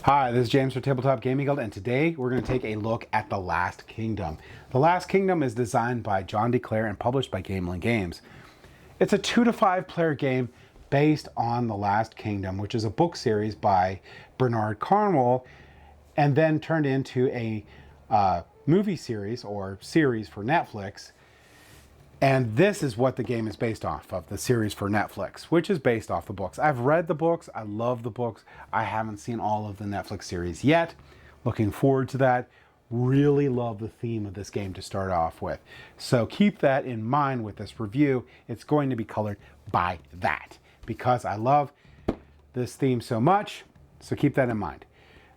Hi, this is James from Tabletop Gaming Guild, and today we're going to take a look at The Last Kingdom. The Last Kingdom is designed by John DeClaire and published by Gamelin Games. It's a 2 to 5 player game based on The Last Kingdom, which is a book series by Bernard Cornwell, and then turned into a movie series or series for Netflix. And this is what the game is based off of, the series for Netflix, which is based off the books. I've read the books. I love the books. I haven't seen all of the Netflix series yet. Looking forward to that. Really love the theme of this game to start off with. So keep that in mind with this review. It's going to be colored by that because I love this theme so much. So keep that in mind.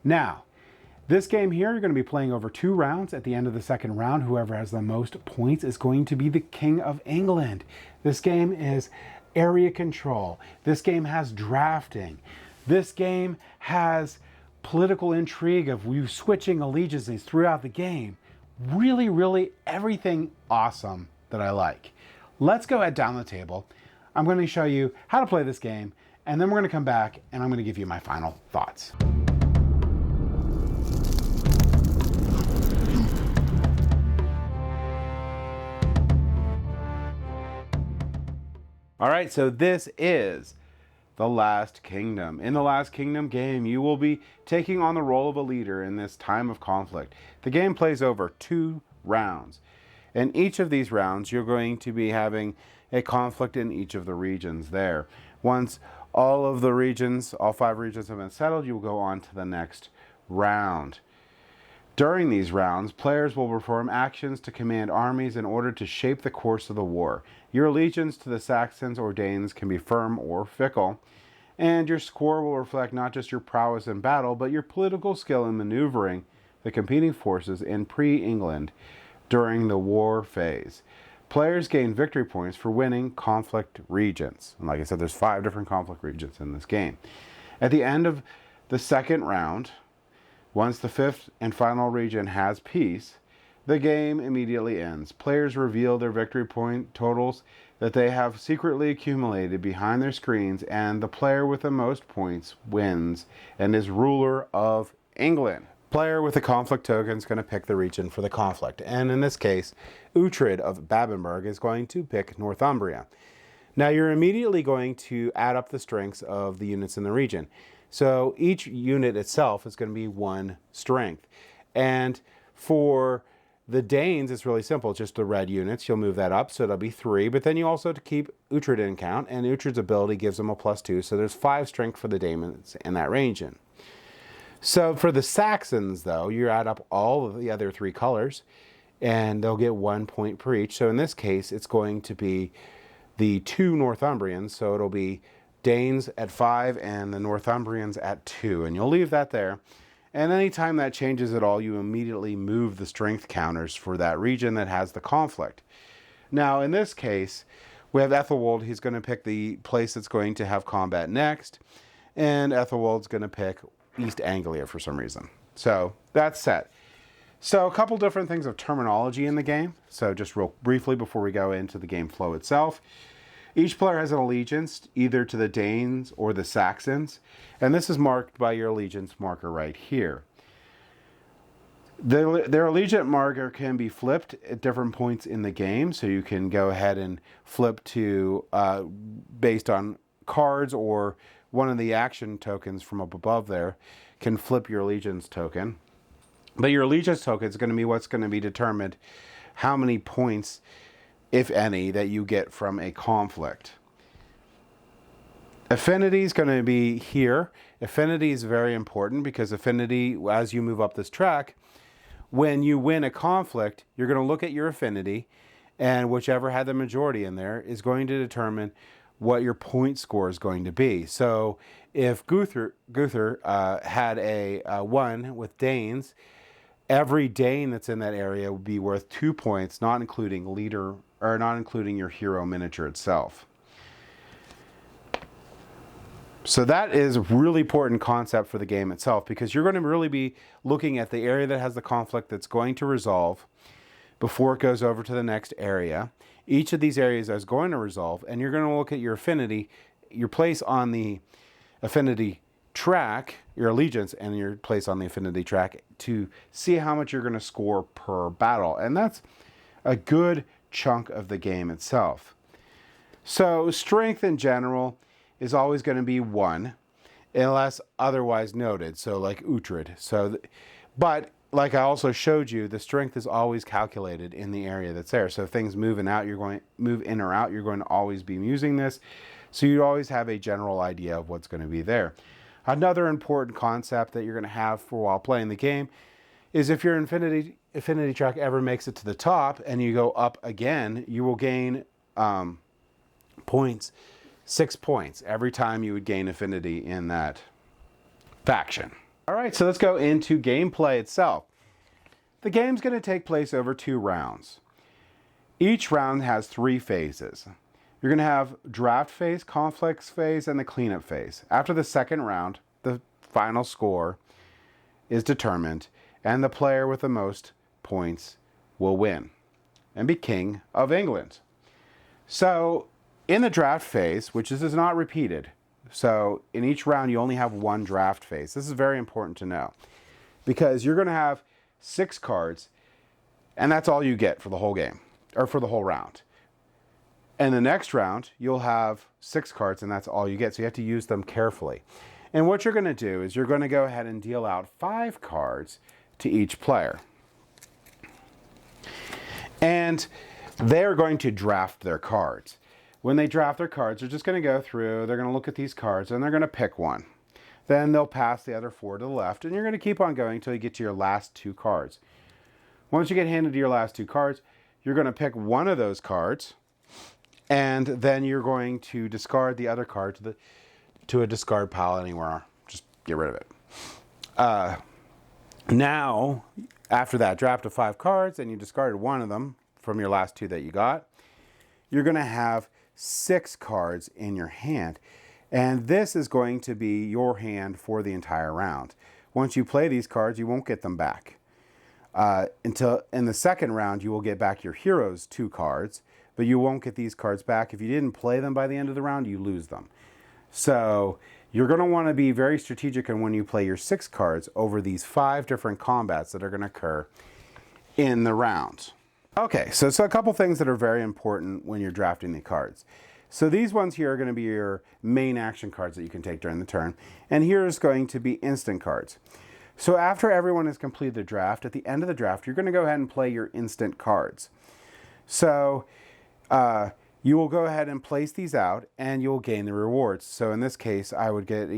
Now, this game here, you're going to be playing over 2 rounds. At the end of the second round, whoever has the most points is going to be the King of England. This game is area control. This game has drafting. This game has political intrigue of you switching allegiances throughout the game. Really everything awesome that I like. Let's go ahead down the table. I'm going to show you how to play this game, and then we're going to come back and I'm going to give you my final thoughts. All right, so this is The Last Kingdom. In The Last Kingdom game, you will be taking on the role of a leader in this time of conflict. The game plays over 2 rounds. In each of these rounds, you're going to be having a conflict in each of the regions there. Once all of the regions, all 5 regions have been settled, you will go on to the next round. During these rounds, players will perform actions to command armies in order to shape the course of the war. Your allegiance to the Saxons or Danes can be firm or fickle, and your score will reflect not just your prowess in battle, but your political skill in maneuvering the competing forces in pre-England during the war phase. Players gain victory points for winning conflict regions. And like I said, there's 5 different conflict regions in this game. At the end of the second round, once the 5th and final region has peace, the game immediately ends. Players reveal their victory point totals that they have secretly accumulated behind their screens, and the player with the most points wins and is ruler of England. Player with the conflict token is going to pick the region for the conflict, and in this case, Uhtred of Babenberg is going to pick Northumbria. Now you're immediately going to add up the strengths of the units in the region. So each unit itself is going to be 1 strength. And for the Danes, it's really simple. It's just the red units. You'll move that up, so it'll be 3. But then you also have to keep Uhtred in count, and Uhtred's ability gives them a +2. So there's 5 strength for the Danes in that region. So for the Saxons, though, you add up all of the other 3 colors, and they'll get 1 point per each. So in this case, it's going to be the 2 Northumbrians. So it'll be Danes at 5 and the Northumbrians at 2, and you'll leave that there. And anytime that changes at all, you immediately move the strength counters for that region that has the conflict. Now in this case, we have Ethelwald. He's going to pick the place that's going to have combat next, and Ethelwald's going to pick East Anglia for some reason. So that's set. So a couple different things of terminology in the game. So just real briefly before we go into the game flow itself. Each player has an allegiance either to the Danes or the Saxons, and this is marked by your allegiance marker right here. Their allegiance marker can be flipped at different points in the game, so you can go ahead and flip to, based on cards or one of the action tokens from up above there, can flip your allegiance token. But your allegiance token is going to be what's going to be determined how many points, if any, that you get from a conflict. Affinity is going to be here. Affinity is very important because affinity, as you move up this track, when you win a conflict, you're going to look at your affinity, and whichever had the majority in there is going to determine what your point score is going to be. So if Gunther had a 1 with Danes, every Dane that's in that area would be worth 2 points, not including leader, or not including your hero miniature itself. So that is a really important concept for the game itself, because you're going to really be looking at the area that has the conflict that's going to resolve before it goes over to the next area. Each of these areas is going to resolve, and you're going to look at your affinity, your place on the affinity track, your allegiance, and your place on the affinity track to see how much you're going to score per battle. And that's a good chunk of the game itself. So strength in general is always going to be 1 unless otherwise noted. So like Uhtred. But like I also showed you, the strength is always calculated in the area that's there. So if things move in or out, you're going to always be using this. So you always have a general idea of what's going to be there. Another important concept that you're going to have for while playing the game is if your affinity track ever makes it to the top and you go up again, you will gain points, 6 points every time you would gain affinity in that faction. All right, so let's go into gameplay itself. The game's going to take place over 2 rounds. Each round has 3 phases. You're going to have draft phase, conflicts phase, and the cleanup phase. After the second round, the final score is determined, and the player with the most points will win and be King of England. So in the draft phase, which is not repeated, so in each round you only have 1 draft phase. This is very important to know because you're going to have 6 cards, and that's all you get for the whole game, or for the whole round. And the next round, you'll have 6 cards, and that's all you get. So you have to use them carefully. And what you're going to do is you're going to go ahead and deal out 5 cards to each player. And they're going to draft their cards. When they draft their cards, they're just going to go through, they're going to look at these cards, and they're going to pick one. Then they'll pass the other 4 to the left, and you're going to keep on going until you get to your last 2 cards. Once you get handed to your last 2 cards, you're going to pick one of those cards, and then you're going to discard the other card to a discard pile anywhere. Just get rid of it. Now, after that draft of 5 cards, and you discarded one of them from your last 2 that you got, you're going to have 6 cards in your hand. And this is going to be your hand for the entire round. Once you play these cards, you won't get them back. Until in the second round, you will get back your hero's 2 cards, but you won't get these cards back. If you didn't play them by the end of the round, you lose them. So you're going to want to be very strategic in when you play your 6 cards over these 5 different combats that are going to occur in the round. Okay, so a couple things that are very important when you're drafting the cards. So these ones here are going to be your main action cards that you can take during the turn. And here's going to be instant cards. So after everyone has completed the draft, at the end of the draft, you're going to go ahead and play your instant cards. So you will go ahead and place these out and you'll gain the rewards. So in this case, I would get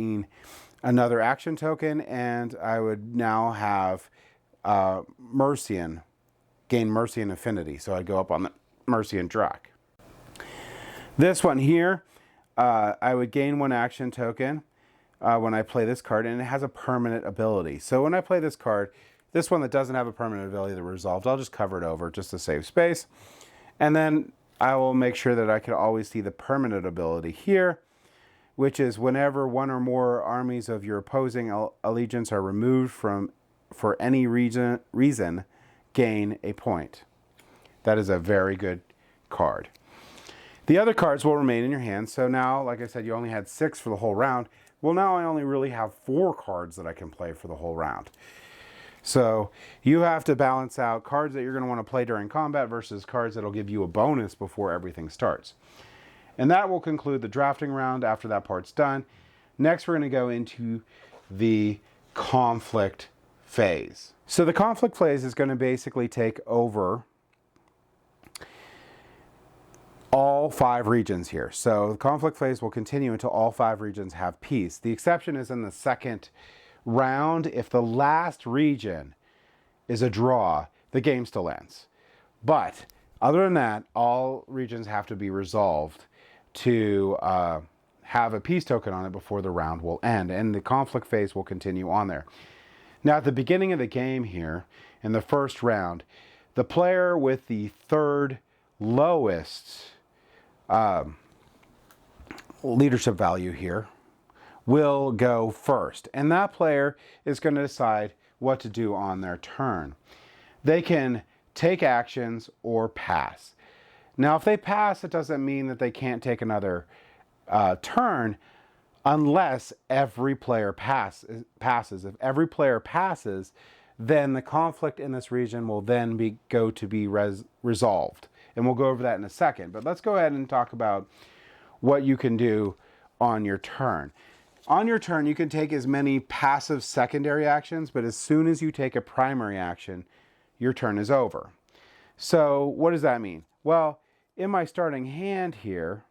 another action token, and I would now have Mercian, gain Mercian affinity. So I'd go up on the Mercian track. This one here, I would gain 1 action token when I play this card, and it has a permanent ability. So when I play this card, this one that doesn't have a permanent ability that resolved, I'll just cover it over just to save space. And then I will make sure that I can always see the permanent ability here, which is whenever 1 or more armies of your opposing allegiance are removed for any reason, gain a point. That is a very good card. The other cards will remain in your hand. So now, like I said, you only had 6 for the whole round. Well, now I only really have 4 cards that I can play for the whole round. So you have to balance out cards that you're going to want to play during combat versus cards that will give you a bonus before everything starts. And that will conclude the drafting round after that part's done. Next, we're going to go into the conflict phase. So the conflict phase is going to basically take over all 5 regions here. So the conflict phase will continue until all 5 regions have peace. The exception is in the second round. If the last region is a draw, the game still ends. But other than that, all regions have to be resolved to have a peace token on it before the round will end, and the conflict phase will continue on there. Now at the beginning of the game here, in the first round, the player with the 3rd lowest leadership value here will go first, and that player is going to decide what to do on their turn. They can take actions or pass. Now if they pass, it doesn't mean that they can't take another turn unless every player passes. If every player passes, then the conflict in this region will then go to be resolved. And we'll go over that in a second. But let's go ahead and talk about what you can do on your turn. On your turn, you can take as many passive secondary actions, but as soon as you take a primary action, your turn is over. So what does that mean? Well, in my starting hand here,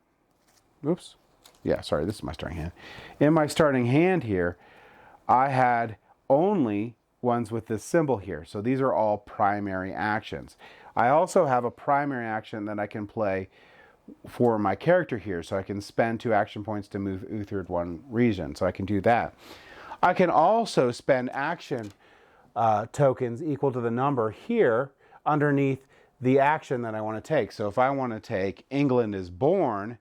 oops, yeah, sorry, this is my starting hand. In my starting hand here, I had only ones with this symbol here. So these are all primary actions. I also have a primary action that I can play for my character here. So I can spend 2 action points to move Uthred 1 region. So I can do that. I can also spend action tokens equal to the number here underneath the action that I want to take. So if I want to take England is Born,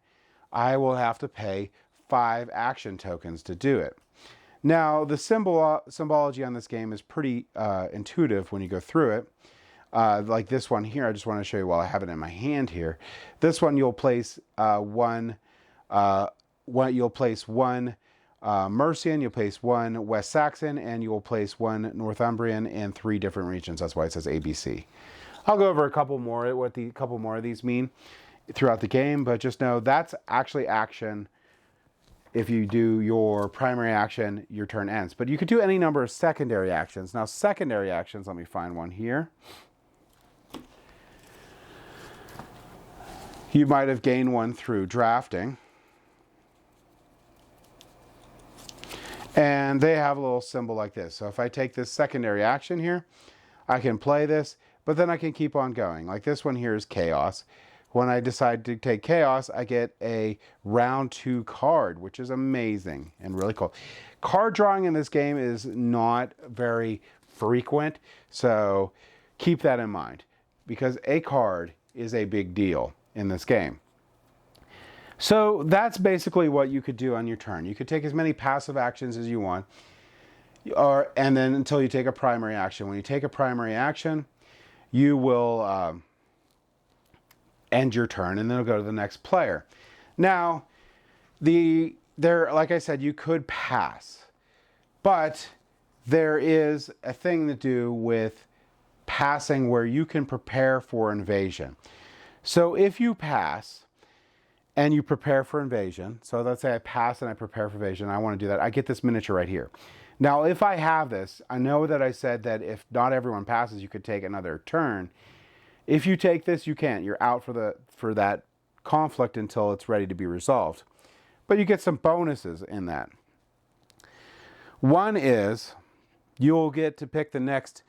I will have to pay 5 action tokens to do it. Now, the symbology on this game is pretty intuitive when you go through it. Like this one here, I just want to show you while I have it in my hand here. This one you'll place one Mercian, you'll place 1 West Saxon, and you'll place 1 Northumbrian in 3 different regions. That's why it says ABC. I'll go over a couple more of these mean throughout the game, but just know that's actually action. If you do your primary action, your turn ends. But you could do any number of secondary actions. Now, secondary actions, let me find one here. You might have gained one through drafting. And they have a little symbol like this. So if I take this secondary action here, I can play this, but then I can keep on going. Like this one here is Chaos. When I decide to take Chaos, I get a round 2 card, which is amazing and really cool. Card drawing in this game is not very frequent, so keep that in mind, because a card is a big deal in this game. So that's basically what you could do on your turn. You could take as many passive actions as you want, and then until you take a primary action. When you take a primary action, you will end your turn, and then it'll go to the next player. Now, like I said, you could pass, but there is a thing to do with passing where you can prepare for invasion. So if you pass and you prepare for invasion, so let's say I pass and I prepare for invasion, I want to do that, I get this miniature right here. Now, if I have this, I know that I said that if not everyone passes, you could take another turn. If you take this, you can't. You're out for that conflict until it's ready to be resolved. But you get some bonuses in that. One is you'll get to pick the next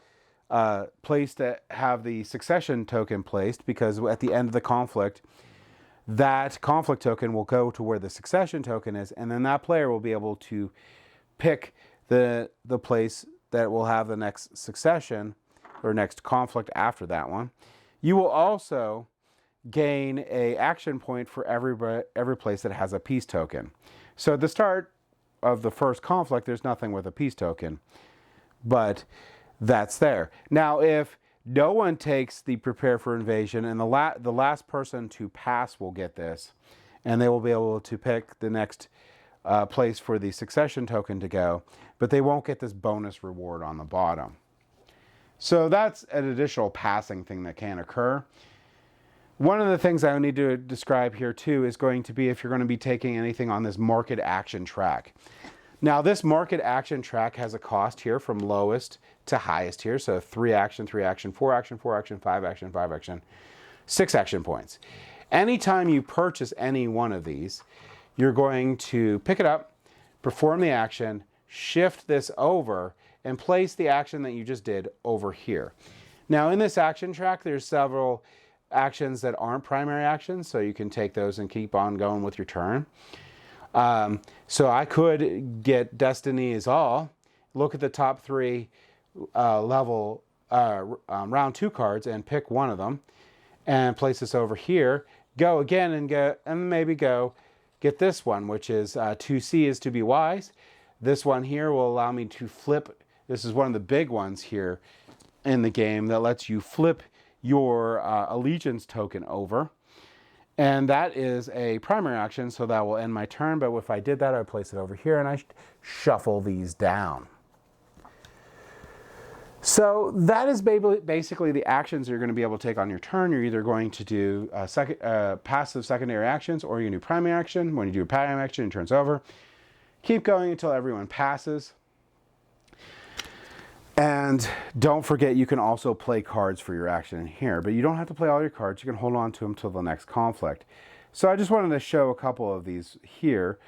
place to have the succession token placed, because at the end of the conflict, that conflict token will go to where the succession token is, and then that player will be able to pick the place that will have the next succession or next conflict after that one. You will also gain an action point for every place that has a peace token. So at the start of the first conflict, there's nothing with a peace token, but that's there. Now, if no one takes the prepare for invasion, and the last person to pass will get this, and they will be able to pick the next place for the succession token to go, but they won't get this bonus reward on the bottom. So that's an additional passing thing that can occur. One of the things I need to describe here too is going to be if you're going to be taking anything on this market action track. Now, this market action track has a cost here from lowest to highest here. So 3 action, 3 action, 4 action, 4 action, 5 action, 5 action, 6 action points. Anytime you purchase any one of these, you're going to pick it up, perform the action, shift this over, and place the action that you just did over here. Now, in this action track, there's several actions that aren't primary actions, so you can take those and keep on going with your turn. So I could get Destiny is All, look at the top 3 round 2 cards and pick one of them and place this over here, go again and maybe go get this one, which is to see is to be wise. This one here will allow me to flip. This is one of the big ones here in the game that lets you flip your allegiance token over. And that is a primary action, so that will end my turn. But if I did that, I would place it over here, and I shuffle these down. So that is basically the actions you're going to be able to take on your turn. You're either going to do passive secondary actions, or you can do primary action. When you do a primary action, your turn's over. Keep going until everyone passes. And don't forget, you can also play cards for your action in here, but you don't have to play all your cards. You can hold on to them till the next conflict. So I just wanted to show a couple of these here.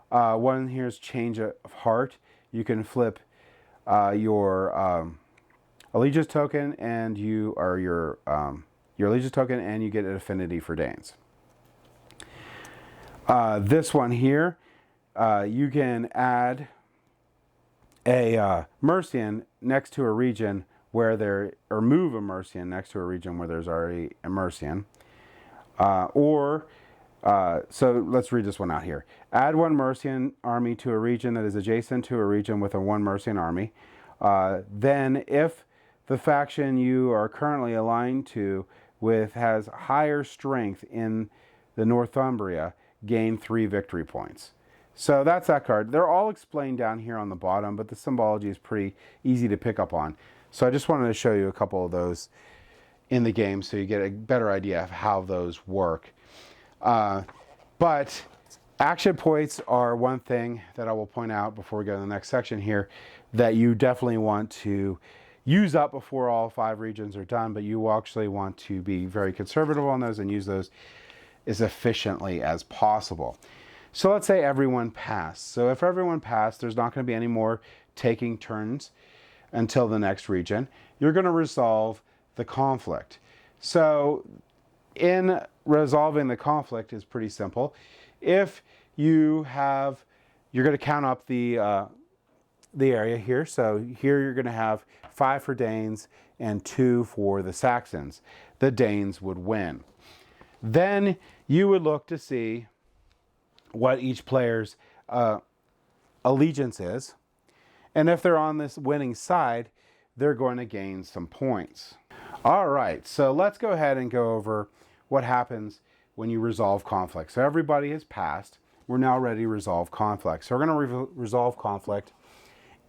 One here is Change of Heart. You can flip your allegiance token, and your allegiance token, and you get an affinity for Danes. This one here, you can add a Mercian next to a region where or move a Mercian next to a region where there's already a Mercian. So let's read this one out here. Add one Mercian army to a region that is adjacent to a region with a one Mercian army. Then if the faction you are currently aligned to with has higher strength in the Northumbria, gain 3 victory points. So that's that card. They're all explained down here on the bottom, but the symbology is pretty easy to pick up on. So I just wanted to show you a couple of those in the game so you get a better idea of how those work. But action points are one thing that I will point out before we go to the next section here that you definitely want to use up before all 5 regions are done, but you actually want to be very conservative on those and use those as efficiently as possible. So let's say everyone passed. So if everyone passed, there's not going to be any more taking turns until the next region. You're going to resolve the conflict. So in resolving the conflict is pretty simple. If you're going to count up the area here. So here you're going to have 5 for Danes and 2 for the Saxons. The Danes would win. Then you would look to see what each player's allegiance is. And if they're on this winning side, they're going to gain some points. All right, so let's go ahead and go over what happens when you resolve conflict. So everybody has passed. We're now ready to resolve conflict. So we're going to resolve conflict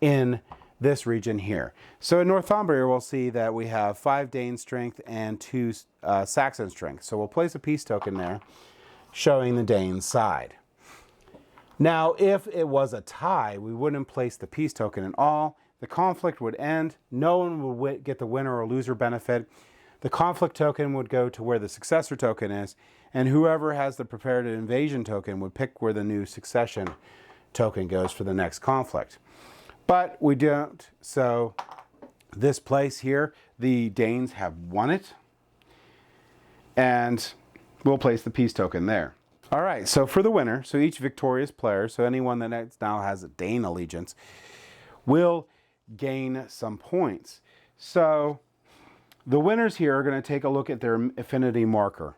in this region here. So in Northumbria, we'll see that we have 5 Dane strength and 2 Saxon strength. So we'll place a peace token there showing the Dane side. Now, if it was a tie, we wouldn't place the peace token at all. The conflict would end. No one would get the winner or loser benefit. The conflict token would go to where the successor token is, and whoever has the prepared invasion token would pick where the new succession token goes for the next conflict. But we don't. So this place here, the Danes have won it, and we'll place the peace token there. All right, so for the winner, so each victorious player, so anyone that now has a Dane allegiance, will gain some points. So the winners here are going to take a look at their affinity marker.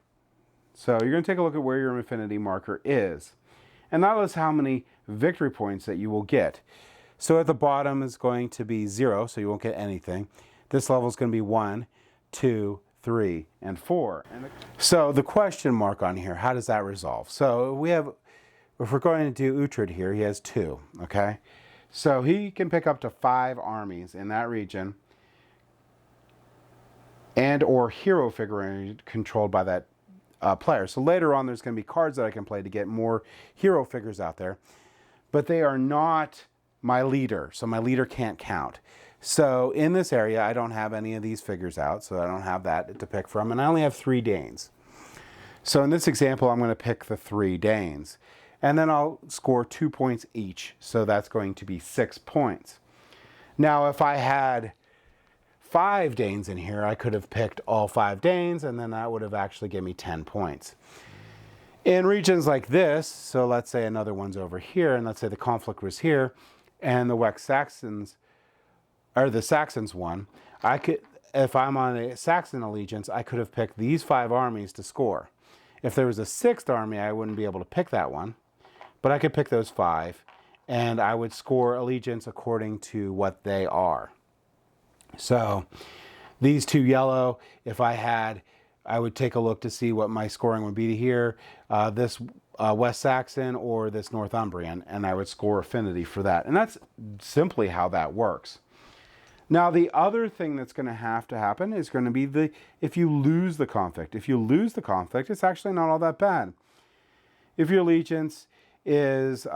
So you're going to take a look at where your affinity marker is. And that is how many victory points that you will get. So at the bottom is going to be 0, so you won't get anything. This level is going to be 1, 2, 3, and 4. So the question mark on here, how does that resolve? So if we're going to do Uhtred here, he has 2, okay? So he can pick up to 5 armies in that region and or hero figure controlled by that player. So later on, there's going to be cards that I can play to get more hero figures out there, but they are not my leader, so my leader can't count. So in this area, I don't have any of these figures out, so I don't have that to pick from, and I only have 3 Danes. So in this example, I'm going to pick the 3 Danes, and then I'll score 2 points each, so that's going to be 6 points. Now, if I had 5 Danes in here, I could have picked all 5 Danes, and then that would have actually given me 10 points. In regions like this, so let's say another one's over here, and let's say the conflict was here, and the Saxons won, I could, if I'm on a Saxon allegiance, I could have picked these 5 armies to score. If there was a 6th army, I wouldn't be able to pick that one, but I could pick those 5, and I would score allegiance according to what they are. So these 2 yellow, if I had I would take a look to see what my scoring would be here, this West Saxon or this Northumbrian, and I would score affinity for that. And that's simply how that works. Now, the other thing that's going to happen is going to be if you lose the conflict. If you lose the conflict, it's actually not all that bad. If your allegiance is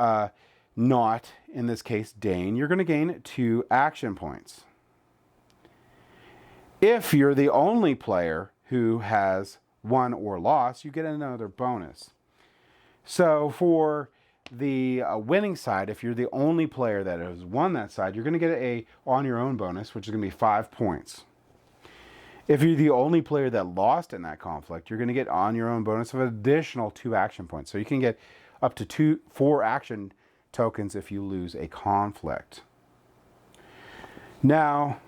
not, in this case, Dane, you're going to gain 2 action points. If you're the only player who has won or lost, you get another bonus. So for the winning side, if you're the only player that has won that side, you're going to get a on your own bonus, which is going to be 5 points. If you're the only player that lost in that conflict, you're going to get on your own bonus of an additional 2 action points. So you can get up to 4 action tokens if you lose a conflict. Now,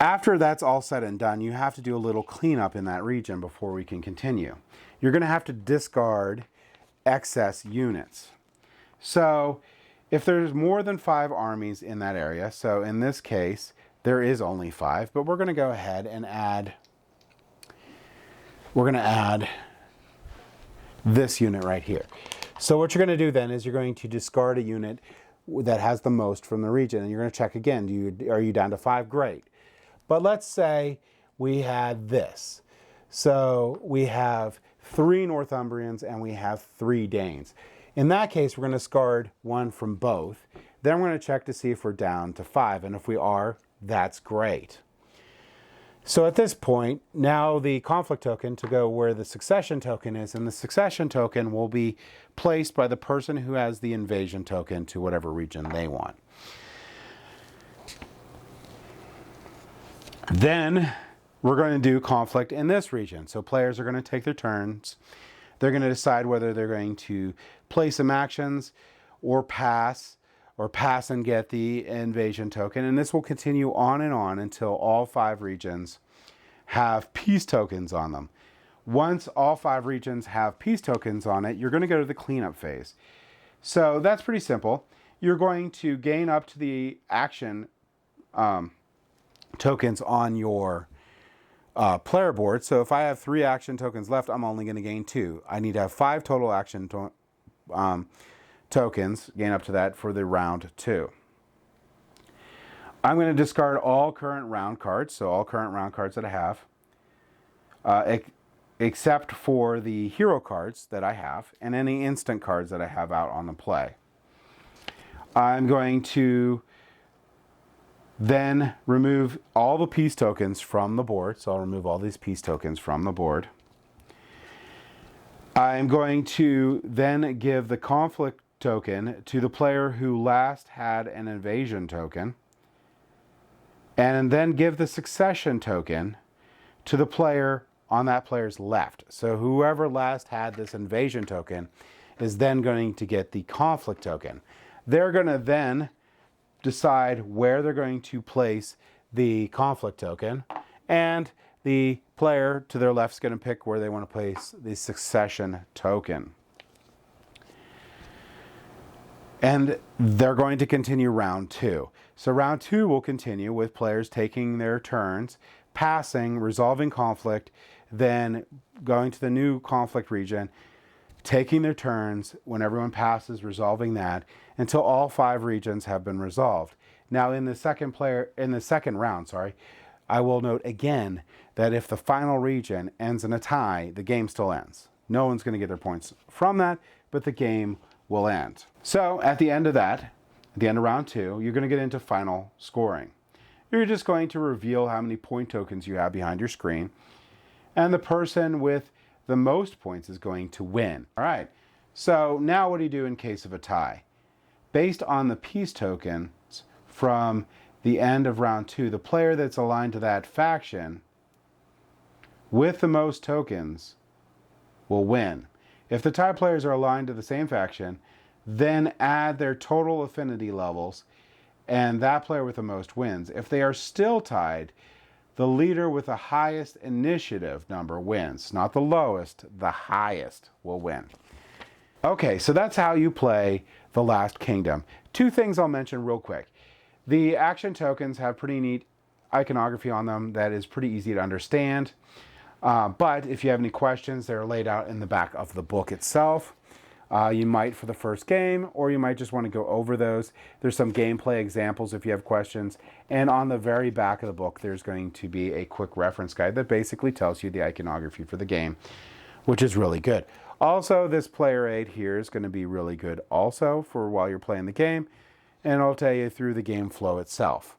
after that's all said and done, you have to do a little cleanup in that region before we can continue. You're going to have to discard excess units. So if there's more than 5 armies in that area, so in this case, there is only 5, but we're going to go ahead and add this unit right here. So what you're going to do then is you're going to discard a unit that has the most from the region, and you're going to check again. Are you down to 5? Great. But let's say we had this. So we have 3 Northumbrians and we have 3 Danes. In that case, we're going to discard 1 from both. Then we're going to check to see if we're down to 5. And if we are, that's great. So at this point, now the conflict token to go where the succession token is, and the succession token will be placed by the person who has the invasion token to whatever region they want. Then we're going to do conflict in this region. So players are going to take their turns. They're going to decide whether they're going to play some actions or pass and get the invasion token. And this will continue on and on until all 5 regions have peace tokens on them. Once all 5 regions have peace tokens on it, you're going to go to the cleanup phase. So that's pretty simple. You're going to gain up to the action tokens on your player board. So if I have 3 action tokens left, I'm only going to gain 2. I need to have 5 total action tokens, gain up to that for the round 2. I'm going to discard all current round cards, so all current round cards that I have, except for the hero cards that I have and any instant cards that I have out on the play. I'm going to then remove all the peace tokens from the board. So I'll remove all these peace tokens from the board. I'm going to then give the conflict token to the player who last had an invasion token. And then give the succession token to the player on that player's left. So whoever last had this invasion token is then going to get the conflict token. They're going to then decide where they're going to place the conflict token, and the player to their left is going to pick where they want to place the succession token. And they're going to continue round 2. So round 2 will continue with players taking their turns, passing, resolving conflict, then going to the new conflict region, taking their turns when everyone passes, resolving that until all 5 regions have been resolved. Now in the second round, I will note again that if the final region ends in a tie, the game still ends. No one's going to get their points from that, but the game will end. So at the end of that, at the end of round 2, you're going to get into final scoring. You're just going to reveal how many point tokens you have behind your screen, and the person with the most points is going to win. All right, so now what do you do in case of a tie? Based on the peace tokens from the end of round 2, the player that's aligned to that faction with the most tokens will win. If the tie players are aligned to the same faction, then add their total affinity levels, and that player with the most wins. If they are still tied, the leader with the highest initiative number wins. Not the lowest, the highest will win. Okay, so that's how you play The Last Kingdom. 2 things I'll mention real quick. The action tokens have pretty neat iconography on them that is pretty easy to understand. But if you have any questions, they're laid out in the back of the book itself. You might for the first game, or you might just want to go over those. There's some gameplay examples if you have questions. And on the very back of the book, there's going to be a quick reference guide that basically tells you the iconography for the game, which is really good. Also, this player aid here is going to be really good also for while you're playing the game, and it'll tell you through the game flow itself.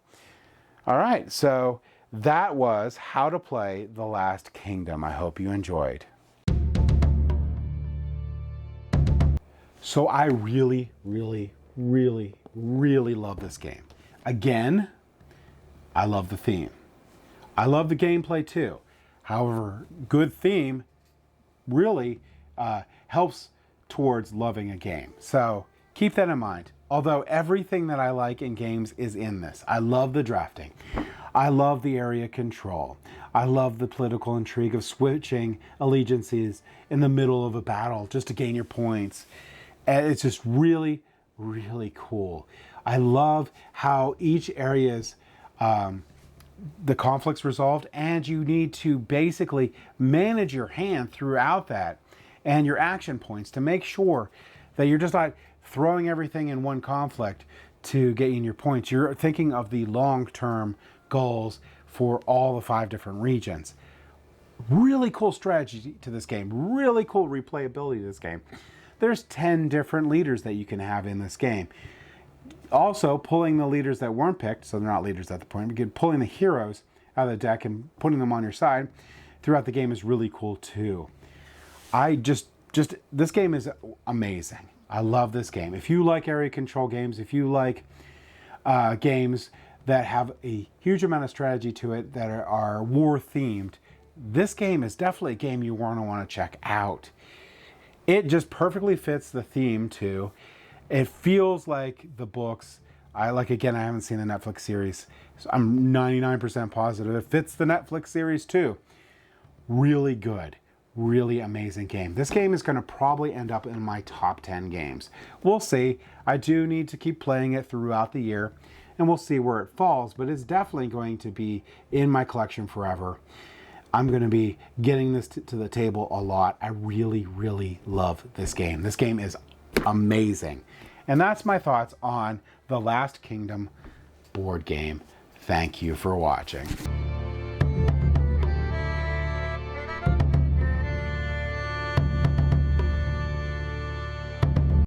All right, so that was how to play The Last Kingdom. I hope you enjoyed. So I really, really, really, really love this game. Again, I love the theme. I love the gameplay too. However, good theme really helps towards loving a game. So keep that in mind. Although everything that I like in games is in this. I love the drafting. I love the area control. I love the political intrigue of switching allegiances in the middle of a battle just to gain your points. And it's just really, really cool. I love how each area's the conflict's resolved, and you need to basically manage your hand throughout that and your action points to make sure that you're just not throwing everything in one conflict to gain your points. You're thinking of the long-term goals for all the 5 different regions. Really cool strategy to this game. Really cool replayability to this game. There's 10 different leaders that you can have in this game. Also, pulling the leaders that weren't picked, so they're not leaders at the point, but pulling the heroes out of the deck and putting them on your side throughout the game is really cool too. This game is amazing. I love this game. If you like area control games, if you like games that have a huge amount of strategy to it that are war themed, this game is definitely a game you want to check out. It just perfectly fits the theme too. It feels like the books. Again, I haven't seen the Netflix series, so I'm 99% positive it fits the Netflix series too. Really good, really amazing game. This game is going to probably end up in my top 10 games. We'll see. I do need to keep playing it throughout the year, and we'll see where it falls, but it's definitely going to be in my collection forever. I'm going to be getting this to the table a lot. I really, really love this game. This game is amazing. And that's my thoughts on The Last Kingdom board game. Thank you for watching.